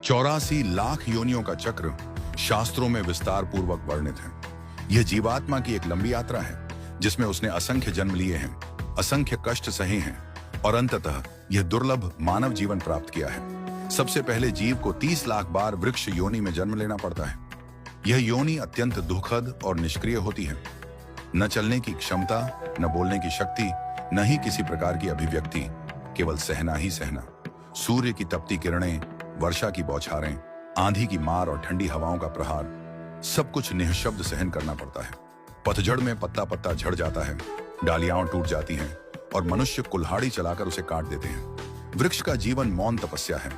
84 लाख योनियों का चक्र शास्त्रों में विस्तार पूर्वक वर्णित है। यह जीवात्मा की एक लंबी यात्रा है जिसमें उसने असंख्य जन्म लिए हैं, असंख्य कष्ट सहे हैं और अंततः यह दुर्लभ मानव जीवन प्राप्त किया है। सबसे पहले जीव को 30 लाख बार वृक्ष योनि में जन्म लेना पड़ता है। यह योनि अत्यंत दुखद और निष्क्रिय होती है। न चलने की क्षमता, न बोलने की शक्ति, न ही किसी प्रकार की अभिव्यक्ति, केवल सहना ही सहना। सूर्य की तपती किरणें, वर्षा की बौछारें, आंधी की मार और ठंडी हवाओं का प्रहार, सब कुछ निःशब्द सहन करना पड़ता है। पतझड़ में पत्ता पत्ता झड़ जाता है, डालियां टूट जाती हैं और मनुष्य कुल्हाड़ी चलाकर उसे काट देते हैं। वृक्ष का जीवन मौन तपस्या है,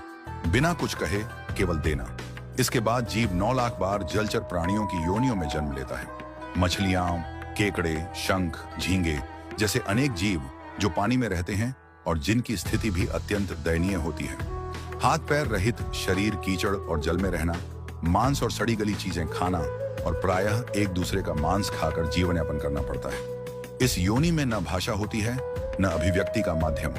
बिना कुछ कहे केवल देना। इसके बाद जीव 9 लाख बार जलचर प्राणियों की योनियों में जन्म लेता है। मछलियां, केकड़े, शंख, झींगे जैसे अनेक जीव जो पानी में रहते हैं और जिनकी स्थिति भी अत्यंत दयनीय होती है। हाथ पैर रहित शरीर, कीचड़ और जल में रहना, मांस और सड़ी गली चीजें खाना और प्रायः एक दूसरे का मांस खाकर जीवन यापन करना पड़ता है। इस योनि में न भाषा होती है, न अभिव्यक्ति का माध्यम,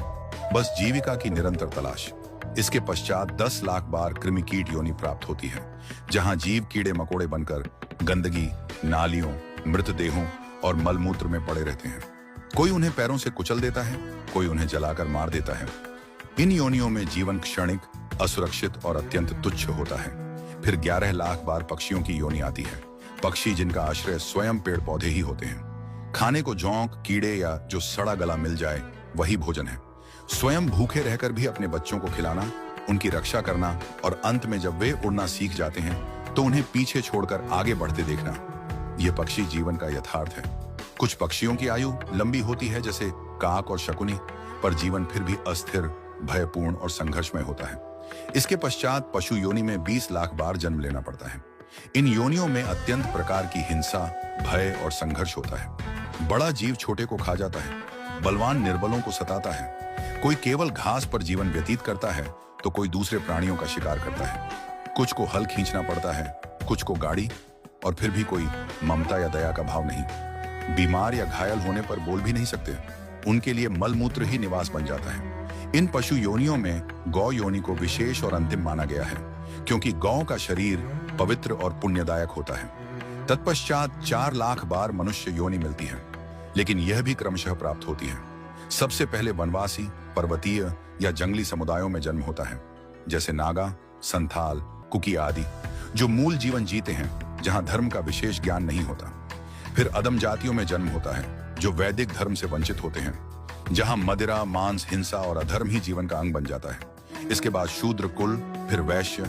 बस जीविका की निरंतर तलाश। इसके पश्चात 10 लाख बार कृमिकीट योनि प्राप्त होती है, जहां जीव कीड़े मकोड़े बनकर गंदगी, नालियों, मृतदेहों और मलमूत्र में पड़े रहते हैं। कोई उन्हें पैरों से कुचल देता है, कोई उन्हें जलाकर मार देता है। इन योनियों में जीवन क्षणिक, असुरक्षित और अत्यंत तुच्छ होता है। फिर 11 लाख बार पक्षियों की योनि आती है। पक्षी जिनका आश्रय स्वयं पेड़ पौधे ही होते हैं। खाने को जोंक, कीड़े या जो सड़ा गला मिल जाए वही भोजन है। स्वयं भूखे रहकर भी अपने बच्चों को खिलाना, उनकी रक्षा करना और अंत में जब वे उड़ना सीख जाते हैं तो उन्हें पीछे छोड़कर आगे बढ़ते देखना, यह पक्षी जीवन का यथार्थ है। कुछ पक्षियों की आयु लंबी होती है जैसे काक और शकुनी, पर जीवन फिर भी अस्थिर, भयपूर्ण और संघर्षमय होता है। इसके पश्चात पशु योनि में 20 लाख बार जन्म लेना पड़ता है। इन योनियों में अत्यंत प्रकार की हिंसा, भय और संघर्ष होता है। बड़ा जीव छोटे को खा जाता है, बलवान निर्बलों को सताता है। कोई केवल घास पर जीवन व्यतीत करता है तो कोई दूसरे प्राणियों का शिकार करता है। कुछ को हल खींचना पड़ता है, कुछ को गाड़ी, और फिर भी कोई ममता या दया का भाव नहीं। बीमार या घायल होने पर बोल भी नहीं सकते, उनके लिए मलमूत्र ही निवास बन जाता है। इन पशु योनियों में गौ योनि को विशेष और अंतिम माना गया है, क्योंकि गौ का शरीर पवित्र और पुण्यदायक होता है। तत्पश्चात 4 लाख बार मनुष्य योनि मिलती है, लेकिन यह भी क्रमशः प्राप्त होती है। सबसे पहले वनवासी, पर्वतीय या जंगली समुदायों में जन्म होता है, जैसे नागा, संथाल, कुकी आदि, जो मूल जीवन जीते हैं जहां धर्म का विशेष ज्ञान नहीं होता। फिर अदम जातियों में जन्म होता है, जो वैदिक धर्म से वंचित होते हैं, जहां मदिरा, मांस, हिंसा और अधर्म ही जीवन का अंग बन जाता है। इसके बाद शूद्र कुल, फिर वैश्य,